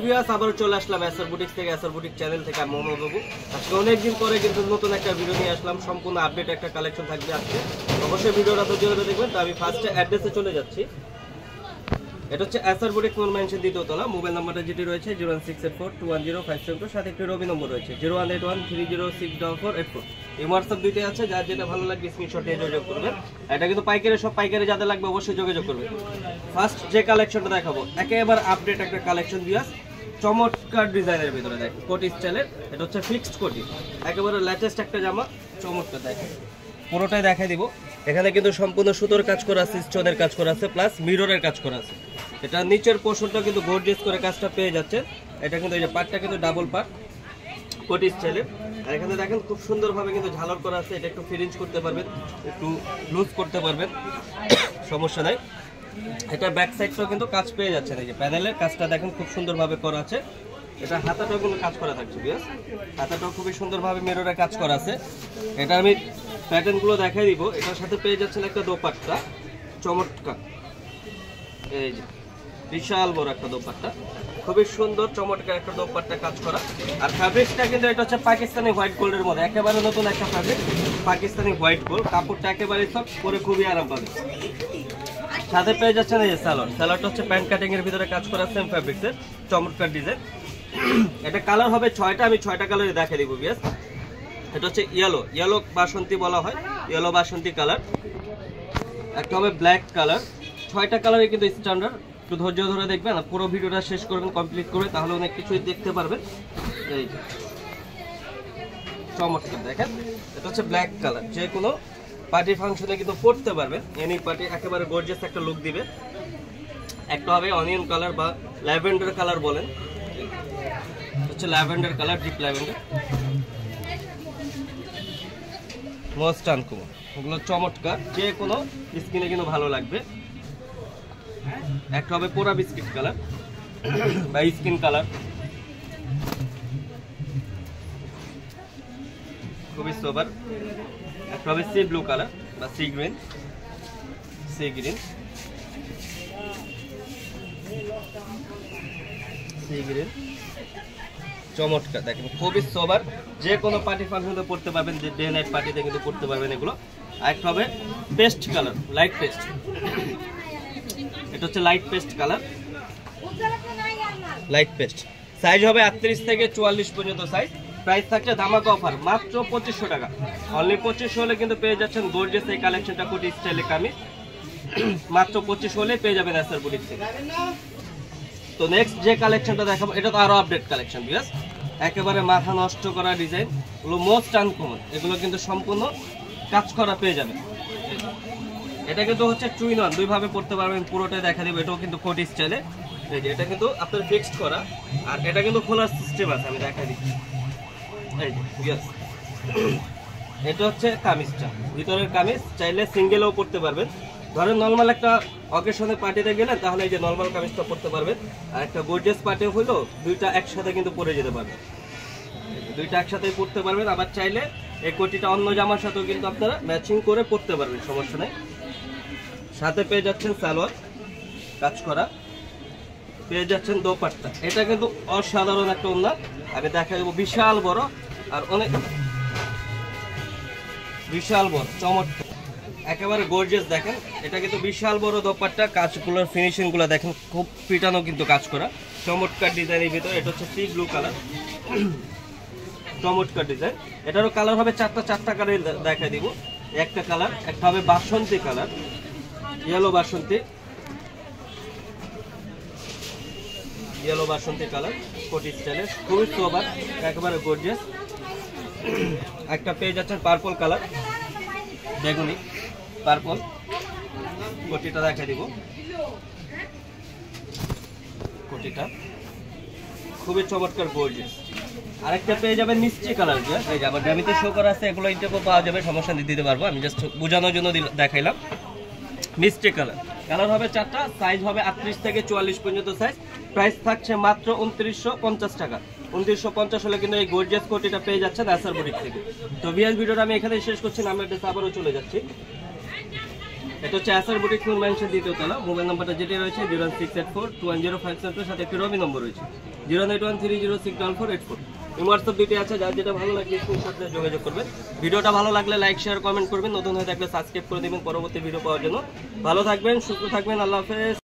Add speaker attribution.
Speaker 1: Viewers আবারও চলে আসলাম SR boutique থেকে, এসআর বুটিক চ্যানেল থেকে। আমি মোহাম্মদ বাবু। আজকে অনেকদিন পরে কিন্তু নতুন একটা ভিডিও নিয়ে আসলাম, সম্পূর্ণ আপডেট একটা কালেকশন থাকবে আজকে। অবশ্যই ভিডিওটা ধৈর্য ধরে দেখবেন। তো আমি ফার্স্টে অ্যাড্রেসে চলে যাচ্ছি। এটা হচ্ছে এসআর বুটিক নূর মেনশন দ্বিতীয়তলা। মোবাইল নাম্বারটা যেটি রয়েছে 01684210572, সাথে একটি রবি নম্বর রয়েছে 01813064484। এই হোয়াটসঅ্যাপ দুইটা আছে, যার যেটা ভালো লাগবে স্ক্রিনশট নিয়ে যোগাযোগ করবেন। এটা কিন্তু পাইকারি, সব পাইকারি যাদের লাগবে অবশ্যই যোগাযোগ করবেন। ফার্স্ট যে কালেকশনটা দেখাবো একেবারে আপডেট একটা কালেকশন দিয়াস, চমৎকার ডিজাইনের ভিতরে দেখেন, কোটি স্টাইলের। এটা হচ্ছে ফিক্সড কোটি, একেবারে লেটেস্ট একটা জামা, চমৎকার দেখেন। পুরোটাই দেখাই দিব। এখানে কিন্তু সম্পূর্ণ সুতোর কাজ করা আছে, স্টোনের কাজ করা আছে, প্লাস মিররের কাজ করা আছে। এটা নিচের পোর্শনটা কিন্তু গর্জিয়াস করে কাজটা পেয়ে যাচ্ছে। এটা কিন্তু এই যে পার্টটা কিন্তু ডাবল পার্ট কোটি স্টাইলের। আর এখানে দেখেন খুব সুন্দরভাবে কিন্তু ঝালর করা আছে। এটা একটু ফিরিঞ্জ করতে পারবেন, একটু লুজ করতে পারবেন, সমস্যা নাই। এটা ব্যাক সাইডটাও কিন্তু কাজ পেয়ে যাচ্ছেন। এই যে প্যানেলের কাজটা দেখেন খুব সুন্দরভাবে করা আছে। এটা হাতাটাও কিন্তু কাজ করা থাকছে, বিয়াস হাতাটাও খুবই সুন্দরভাবে মিররে কাজ করা আছে। এটা আমি প্যাটার্নগুলো দেখাই দিব। এটার সাথে পেয়ে যাচ্ছেন একটা দোপাট্টা, চমৎকার। এই যে বিশাল বড় একটা দোপাট্টা, খুবই সুন্দর চমৎকার একটা দোপাট্টা কাজ করা। আর ফ্যাব্রিকটা কিন্তু এটা হচ্ছে পাকিস্তানি হোয়াইট গোল্ডের মধ্যে, একেবারে নতুন একটা ফ্যাব্রিক, পাকিস্তানি হোয়াইট গোল্ড। কাপড়টা একেবারে সব পরে খুবই আরাম পাবে। সাথে পেয়ে যাচ্ছেন এই যে স্যালোয়ার। স্যালোয়ারটা হচ্ছে প্যান্ট কাটিং এর ভিতরে কাজ করা, সেম ফ্যাব্রিক্সের, চমৎকার ডিজাইন। এটা কালার হবে 6টা, আমি 6টা কালারে দেখাই দিব বিয়াস। এটা হচ্ছে ইয়েলো বাসন্তী বলা হয়, ইয়েলো বাসন্তী কালার। একটা হবে ব্ল্যাক কালার। 6টা কালারে কিন্তু স্ট্যান্ডার্ড। একটু ধৈর্য ধরে দেখবেন, পুরো ভিডিওটা শেষ করবেন কমপ্লিট করে, তাহলে অনেক কিছুই দেখতে পারবেন। এই যে চমৎকার দেখেন, এটা হচ্ছে ব্ল্যাক কালার। যে কোনো পার্টি ফাংশনে কিন্তু পড়তে পারবেন, এনি পার্টি একেবারে গর্জিয়াস একটা লুক দিবে। একটা হবে অনিয়ন কালার বা ল্যাভেন্ডার কালার বলেন, হচ্ছে lavender colour, deep lavender, most uncommon. ওগুলো চমৎকার, যে কোনো স্কিনে কিন্তু ভালো লাগবে। একটা হবে পোড়া বিস্কিট কালার বা স্কিন কালার, খুবই সোবার। একটা হবে সি ব্লু কালার বা সি গ্রিন, চমৎকার দেখেন, খুবই সোবার। যে কোনো পার্টি ফাংশনে পড়তে পারবেন, যে ডে নাইট পার্টিতে কিন্তু পড়তে পারবেন এগুলো। আর একটা হবে পেস্ট কালার, লাইট পেস্ট। এটা হচ্ছে light paste colour, light paste. Size হবে 38 থেকে 44 পর্যন্ত সাইজ। প্রাইস থাকছে ধামাকা অফার মাত্র 2500 টাকা। অনলি 2500 হলে কিন্তু পেয়ে যাচ্ছেন গর্জিয়াস এই কালেকশনটা, কোটি স্টাইলে কামিজ। মাত্র 2500 হলে পেয়ে যাবেন এসআর বুটিক থেকে। তো নেক্সট যে কালেকশনটা দেখাবো, এটা তো আরো আপডেট কালেকশন বিয়াস, একেবারে মাথা নষ্ট করা ডিজাইন, এগুলো মোস্ট আনকমন। এগুলো কিন্তু সম্পূর্ণ কাজ করা পেয়ে যাবেন। এটা কিন্তু হচ্ছে টু ইন ওয়ান, দুই ভাবে পড়তে পারবেন, পুরোটাই দেখা দেবো। এটাও কিন্তু কোটি স্টাইলে। এই যে এটা কিন্তু আপনার ফিক্সড করা, আর এটা কিন্তু খোলার সিস্টেম আছে, আমি দেখাই দিচ্ছি। এই যে ইয়েস, এটা হচ্ছে কামিজটা, ভিতরের কামিজ। চাইলে সিঙ্গেলও পড়তে পারবেন। ধরেন নর্মাল একটা অকেশনে পার্টিতে গেলেন, তাহলে এই যে নর্মাল কামিজটা পড়তে পারবেন। আর একটা গর্জিয়াস পার্টি হলো দুইটা একসাথে কিন্তু পরে যেতে পারবেন, দুইটা একসাথেই পড়তে পারবেন। আবার চাইলে এই কোটিটা অন্য জামার সাথেও কিন্তু আপনারা ম্যাচিং করে পড়তে পারবেন, সমস্যা নেই। সাথে পেয়ে যাচ্ছেন সালোয়ার কাজ করা, পেয়ে যাচ্ছেন দোপাট্টা। এটা কিন্তু অসাধারণ একটা ওড়না, আমি দেখা দেবো। বিশাল বড় আর অনেক বিশাল বড়, চমৎকার, একেবারে গর্জিয়াস দেখেন। এটা কিন্তু বিশাল বড় দোপাট্টা, কাজগুলোর ফিনিশিং গুলো দেখেন, খুব পিটানো কিন্তু কাজ করা, চমৎকার ডিজাইনের ভিতরে। এটা হচ্ছে সি ব্লু কালার, চমৎকার ডিজাইন। এটারও কালার হবে 4টা কালার দেখা দিব। একটা কালার, একটা হবে বাসন্তী কালার, ইয়েলো বাসন্তী কালার, কোটি স্টাইলের, খুবই সোবার, একেবারে গর্জিয়াস। একটা পেয়ে যাচ্ছেন পার্পল কালার, বেগুনি পার্পল, কোটিটা দেখা দিব। কোটিটা খুবই চমৎকার গর্জিয়াস। আরেকটা পেয়ে যাবেন মিষ্টি কালার, এই যে আমার ড্যামিতে শো করা আছে, এগুলো ইন্টারপো পাওয়া যাবে, সমস্যা দিতে পারবো। আমি জাস্ট বোঝানোর জন্য দেখাইলাম। মিষ্টি কালার, কালার হবে 4টা, সাইজ হবে 38 থেকে 44 পর্যন্ত সাইজ। প্রাইস থাকছে মাত্র 2950 টাকা। 2950 হলে কিন্তু এই গর্জিয়াস কোটিটা পেয়ে যাচ্ছেন এসআর বুটিক থেকে। তো ভিএস ভিডিওটা আমি এখানে শেষ করছি, আমরা আবারও চলে যাচ্ছি। এটা হচ্ছে অ্যাসার বুটিক নূর ম্যানশন দ্বিতীয় তলা। মোবাইল নাম্বারটা যেটা রয়েছে 01684210574, সাথে একটি রবি নম্বর রয়েছে 08130064484। হোয়াটসঅ্যাপ দুইটি আছে, যার যেটা ভালো লাগবে স্ক্রিনশট দিয়ে যোগাযোগ করবেন। ভিডিওটা ভালো লাগলে লাইক শেয়ার কমেন্ট করবেন, নতুন হয়ে থাকলে সাবস্ক্রাইব করে দিবেন পরবর্তী ভিডিও পাওয়ার জন্য। ভালো থাকবেন, সুস্থ থাকবেন, আল্লাহ হাফেজ।